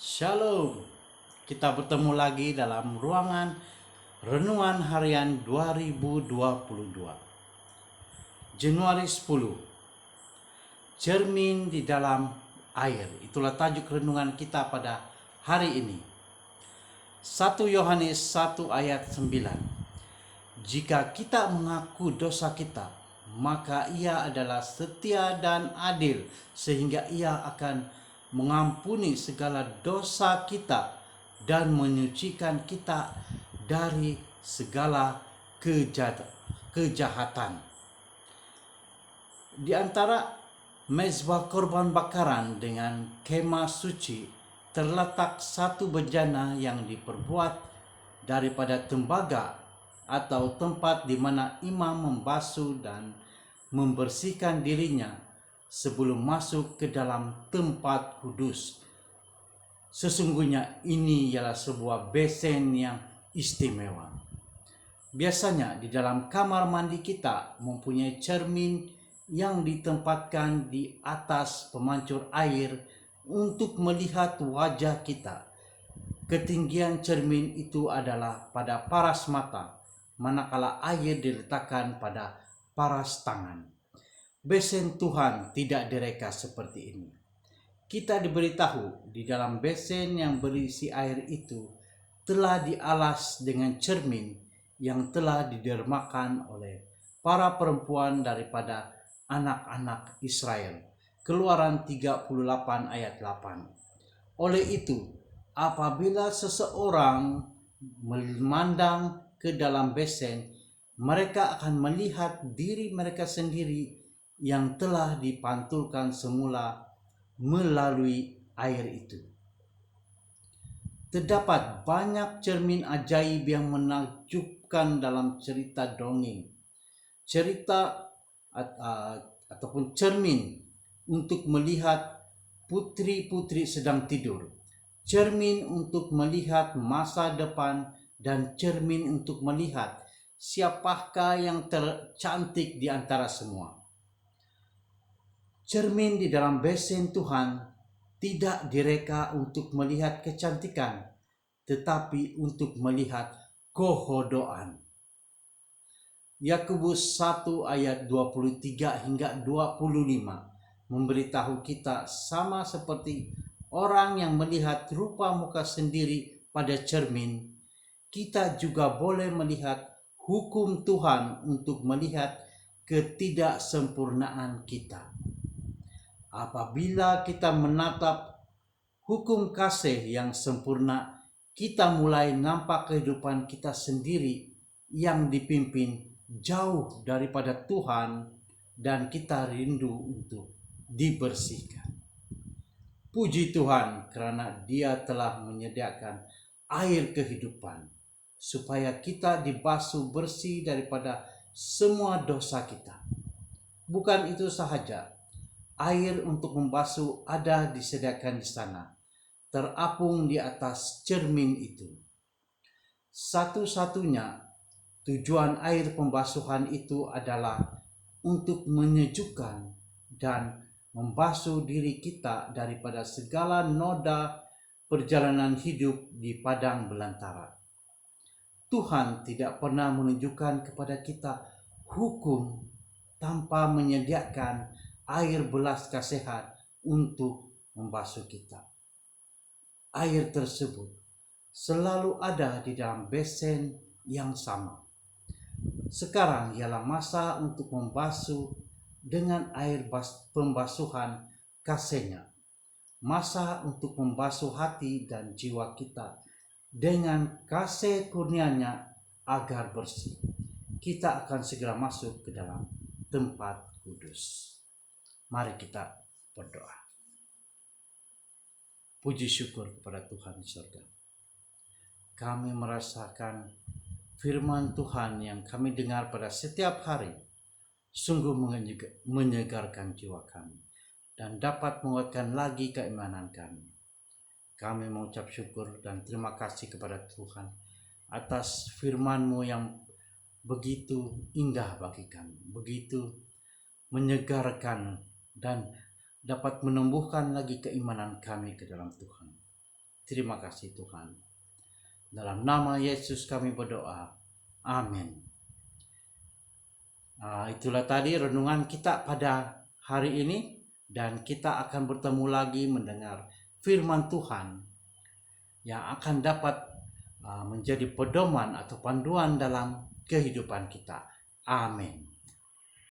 Shalom. Kita bertemu lagi dalam ruangan renungan harian 2022. Januari 10. Cermin di dalam air. Itulah tajuk renungan kita pada hari ini. 1 Yohanes 1 ayat 9. Jika kita mengaku dosa kita, maka Ia adalah setia dan adil sehingga Ia akan mengampuni segala dosa kita dan menyucikan kita dari segala kejahatan. Di antara mezbah korban bakaran dengan kemah suci terletak satu bejana yang diperbuat daripada tembaga atau tempat di mana imam membasuh dan membersihkan dirinya sebelum masuk ke dalam tempat kudus. Sesungguhnya ini ialah sebuah besen yang istimewa. Biasanya di dalam kamar mandi kita mempunyai cermin yang ditempatkan di atas pemancur air untuk melihat wajah kita. Ketinggian cermin itu adalah pada paras mata, manakala air diletakkan pada paras tangan. Besen Tuhan tidak direka seperti ini. Kita diberitahu di dalam besen yang berisi air itu telah dialas dengan cermin yang telah didermakan oleh para perempuan daripada anak-anak Israel. Keluaran 38 ayat 8. Oleh itu, apabila seseorang memandang ke dalam besen, mereka akan melihat diri mereka sendiri yang telah dipantulkan semula melalui air itu. Terdapat banyak cermin ajaib yang menakjubkan dalam cerita dongeng. Cerita ataupun cermin untuk melihat putri-putri sedang tidur, cermin untuk melihat masa depan, dan cermin untuk melihat siapakah yang tercantik di antara semua. Cermin di dalam besen Tuhan tidak direka untuk melihat kecantikan, tetapi untuk melihat kehodoan. Yakobus 1 ayat 23 hingga 25 memberitahu kita sama seperti orang yang melihat rupa muka sendiri pada cermin, kita juga boleh melihat hukum Tuhan untuk melihat ketidaksempurnaan kita. Apabila kita menatap hukum kasih yang sempurna, kita mulai nampak kehidupan kita sendiri yang dipimpin jauh daripada Tuhan dan kita rindu untuk dibersihkan. Puji Tuhan karena Dia telah menyediakan air kehidupan supaya kita dibasuh bersih daripada semua dosa kita. Bukan itu sahaja, air untuk membasuh ada disediakan di sana, terapung di atas cermin itu. Satu-satunya tujuan air pembasuhan itu adalah untuk menyejukkan dan membasuh diri kita daripada segala noda perjalanan hidup di padang belantara. Tuhan tidak pernah menunjukkan kepada kita hukum tanpa menyediakan air belas kasihan untuk membasuh kita. Air tersebut selalu ada di dalam besen yang sama. Sekarang ialah masa untuk membasuh dengan air pembasuhan kasihnya. Masa untuk membasuh hati dan jiwa kita dengan kasih kurnia-Nya agar bersih. Kita akan segera masuk ke dalam tempat kudus. Mari kita berdoa. Puji syukur kepada Tuhan di surga. Kami merasakan firman Tuhan yang kami dengar pada setiap hari sungguh menyegarkan jiwa kami dan dapat menguatkan lagi keimanan kami. Kami mengucap syukur dan terima kasih kepada Tuhan atas firman-Mu yang begitu indah bagi kami, begitu menyegarkan dan dapat menumbuhkan lagi keimanan kami ke dalam Tuhan. Terima kasih Tuhan. Dalam nama Yesus kami berdoa. Amin. Itulah tadi renungan kita pada hari ini, dan kita akan bertemu lagi mendengar firman Tuhan yang akan dapat menjadi pedoman atau panduan dalam kehidupan kita. Amin.